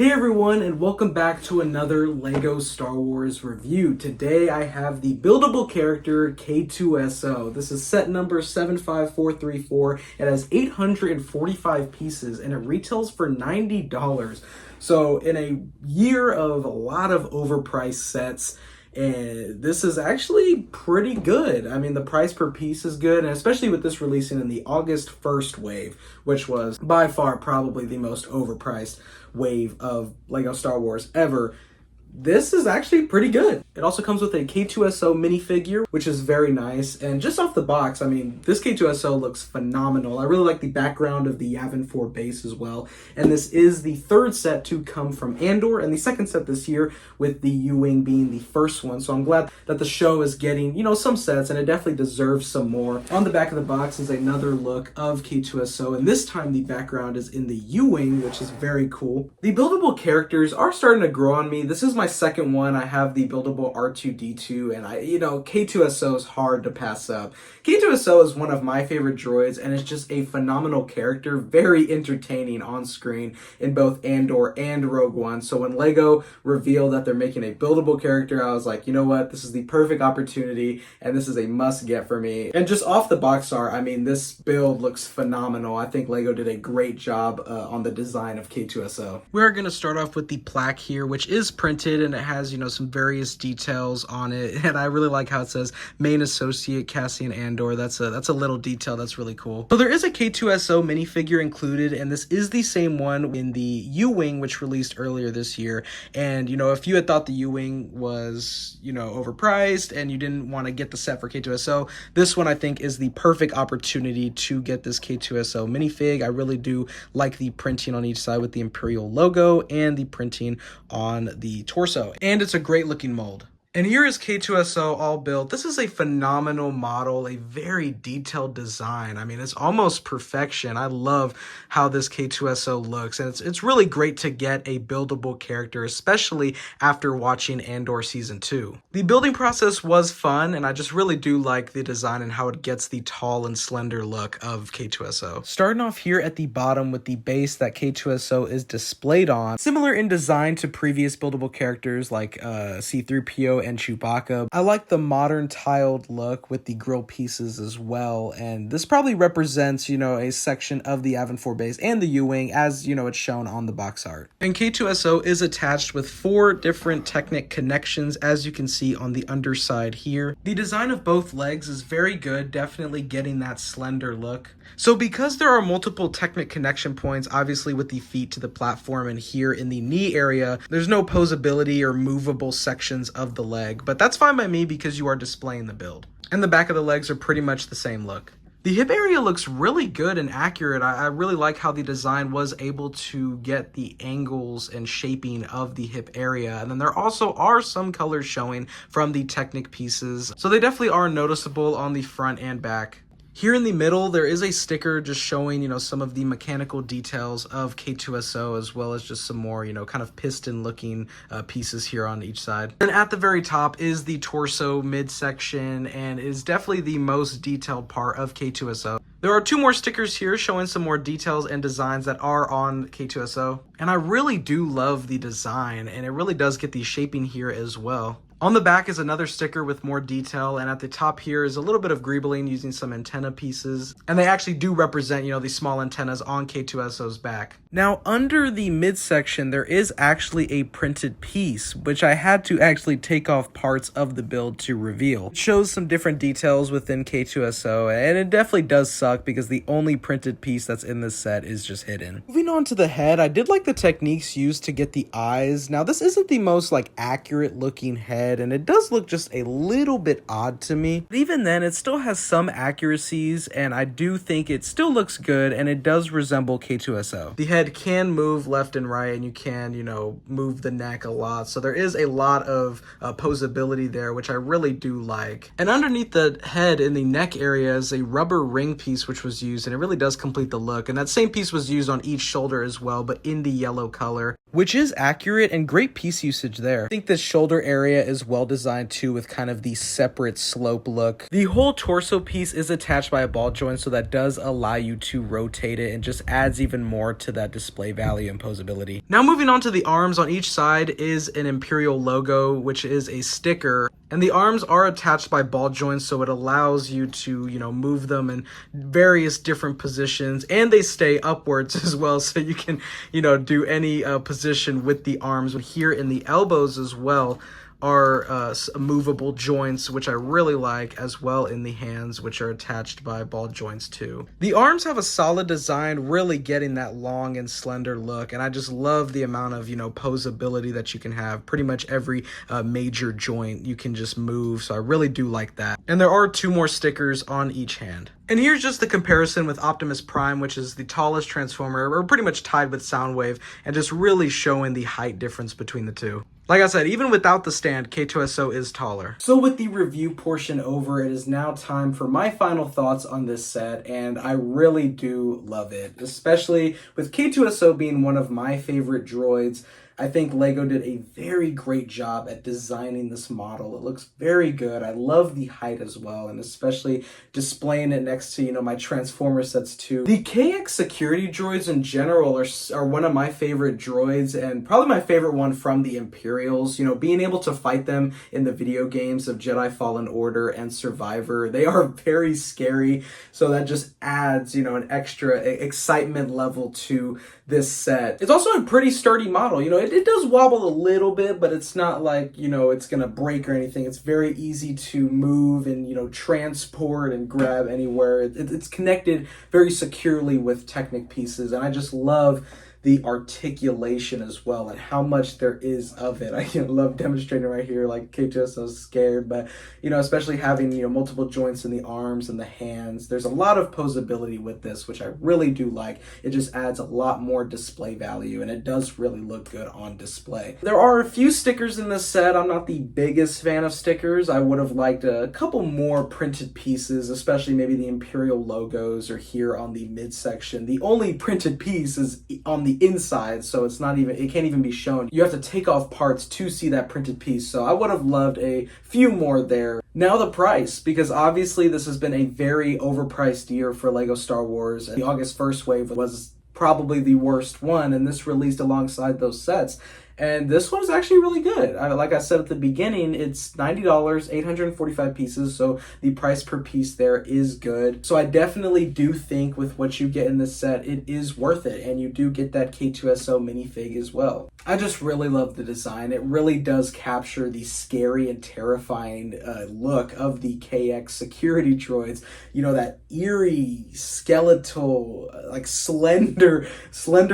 Hey everyone, and welcome back to another Lego Star Wars review. Today I have the buildable character K-2SO. This is set number 75434. It has 845 pieces and it retails for $90. So in a year of a lot of overpriced sets, and this is actually pretty good. I mean, the price per piece is good, and especially with this releasing in the August 1st wave, which was by far probably the most overpriced wave of Lego Star Wars ever. This is actually pretty good. It also comes with a K-2SO minifigure, which is very nice. And just off the box, I mean, this K-2SO looks phenomenal. I really like the background of the Yavin 4 base as well. And this is the third set to come from Andor, and the second set this year, with the U-Wing being the first one. So I'm glad that the show is getting, some sets, and it definitely deserves some more. On the back of the box is another look of K-2SO, and this time the background is in the U-Wing, which is very cool. The buildable characters are starting to grow on me. This is my second one. I have the buildable R2-D2, and K-2SO is hard to pass up. K-2SO is one of my favorite droids, and it's just a phenomenal character, very entertaining on screen in both Andor and Rogue One. So when Lego revealed that they're making a buildable character, I was like, you know what, this is the perfect opportunity, and this is a must get for me. And just off the box art, I mean, this build looks phenomenal. I think Lego did a great job on the design of K-2SO. We're going to start off with the plaque here, which is printed, and it has, some various details on it. And I really like how it says main associate Cassian Andor. That's a little detail that's really cool. So there is a K-2SO minifigure included, and this is the same one in the U-Wing, which released earlier this year. And, if you had thought the U-Wing was, overpriced and you didn't want to get the set for K-2SO, this one I think is the perfect opportunity to get this K-2SO minifig. I really do like the printing on each side with the Imperial logo and the printing on the torso. And it's a great looking mold. And here is K-2SO all built. This is a phenomenal model, a very detailed design. I mean, it's almost perfection. I love how this K-2SO looks, and it's really great to get a buildable character, especially after watching Andor Season 2. The building process was fun, and I just really do like the design and how it gets the tall and slender look of K-2SO. Starting off here at the bottom with the base that K-2SO is displayed on, similar in design to previous buildable characters like C-3PO and Chewbacca. I like the modern tiled look with the grill pieces as well, and this probably represents, a section of the Yavin 4 base and the U-Wing as, it's shown on the box art. And K-2SO is attached with 4 different Technic connections, as you can see on the underside here. The design of both legs is very good, definitely getting that slender look. So because there are multiple Technic connection points, obviously with the feet to the platform and here in the knee area, there's no posability or movable sections of the leg, but that's fine by me because you are displaying the build. And the back of the legs are pretty much the same look. The hip area looks really good and accurate. I really like how the design was able to get the angles and shaping of the hip area. And then there also are some colors showing from the Technic pieces, so they definitely are noticeable on the front and back. Here in the middle, there is a sticker just showing, some of the mechanical details of K-2SO, as well as just some more, kind of piston-looking pieces here on each side. And at the very top is the torso midsection, and is definitely the most detailed part of K-2SO. There are 2 more stickers here showing some more details and designs that are on K-2SO. And I really do love the design, and it really does get the shaping here as well. On the back is another sticker with more detail, and at the top here is a little bit of greebling using some antenna pieces. And they actually do represent, the small antennas on K-2SO's back. Now, under the midsection, there is actually a printed piece, which I had to actually take off parts of the build to reveal. It shows some different details within K-2SO, and it definitely does suck because the only printed piece that's in this set is just hidden. Moving on to the head, I did like the techniques used to get the eyes. Now, this isn't the most, accurate looking head, and it does look just a little bit odd to me. But even then, it still has some accuracies, and I do think it still looks good, and it does resemble K-2SO. The head can move left and right, and you can, move the neck a lot. So there is a lot of posability there, which I really do like. And underneath the head in the neck area is a rubber ring piece which was used, and it really does complete the look. And that same piece was used on each shoulder as well, but in the yellow color. which is accurate and great piece usage there. I think the shoulder area is well designed too, with kind of the separate slope look. The whole torso piece is attached by a ball joint, so that does allow you to rotate it and just adds even more to that display value and posability. Now moving on to the arms, on each side is an Imperial logo, which is a sticker. And the arms are attached by ball joints, so it allows you to, move them in various different positions, and they stay upwards as well, so you can, do any position with the arms. Here in the elbows as well are movable joints, which I really like, as well in the hands, which are attached by ball joints too. The arms have a solid design, really getting that long and slender look, and I just love the amount of, posability that you can have. Pretty much every major joint you can just move, so I really do like that. And there are 2 more stickers on each hand. And here's just the comparison with Optimus Prime, which is the tallest Transformer, or pretty much tied with Soundwave, and just really showing the height difference between the two. Like I said, even without the stand, K-2SO is taller. So with the review portion over, it is now time for my final thoughts on this set, and I really do love it, especially with K-2SO being one of my favorite droids. I think Lego did a very great job at designing this model. It looks very good. I love the height as well, and especially displaying it next to, my Transformer sets too. The KX security droids in general are one of my favorite droids, and probably my favorite one from the Imperials. Being able to fight them in the video games of Jedi Fallen Order and Survivor, they are very scary, so that just adds, an extra excitement level to this set. It's also a pretty sturdy model. It does wobble a little bit, but it's not like, it's gonna break or anything. It's very easy to move and, transport and grab anywhere. It's connected very securely with Technic pieces, and I just love the articulation as well and how much there is of it. I love demonstrating right here, like K-2SO is scared, but especially having multiple joints in the arms and the hands. There's a lot of posability with this, which I really do like. It just adds a lot more display value, and it does really look good on display. There are a few stickers in this set. I'm not the biggest fan of stickers. I would have liked a couple more printed pieces, especially maybe the Imperial logos or here on the midsection. The only printed piece is on the inside, so it can't even be shown. You have to take off parts to see that printed piece, so I would have loved a few more there. Now the price, because obviously this has been a very overpriced year for Lego Star Wars, and the August 1st wave was probably the worst one, and this released alongside those sets. And this one's actually really good. Like I said at the beginning, it's $90, 845 pieces, so the price per piece there is good. So I definitely do think with what you get in this set, it is worth it, and you do get that K-2SO minifig as well. I just really love the design. It really does capture the scary and terrifying look of the KX security droids. That eerie, skeletal, like slender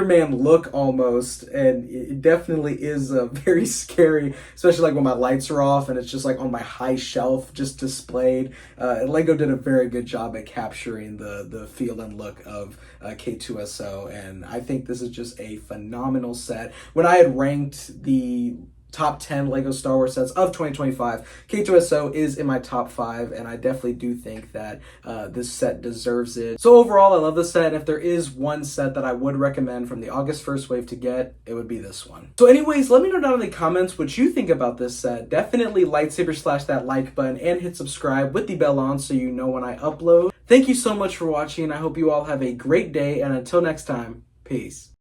man look almost, and it definitely is very scary, especially like when my lights are off and it's just like on my high shelf just displayed. Lego did a very good job at capturing the feel and look of K-2SO, and I think this is just a phenomenal set. When I had ranked the top 10 Lego Star Wars sets of 2025, K-2SO is in my top 5, and I definitely do think that this set deserves it. So overall, I love this set. If there is one set that I would recommend from the August 1st wave to get, it would be this one. So anyways, let me know down in the comments what you think about this set. Definitely lightsaber slash that like button and hit subscribe with the bell on so you know when I upload. Thank you so much for watching. I hope you all have a great day, and until next time, peace.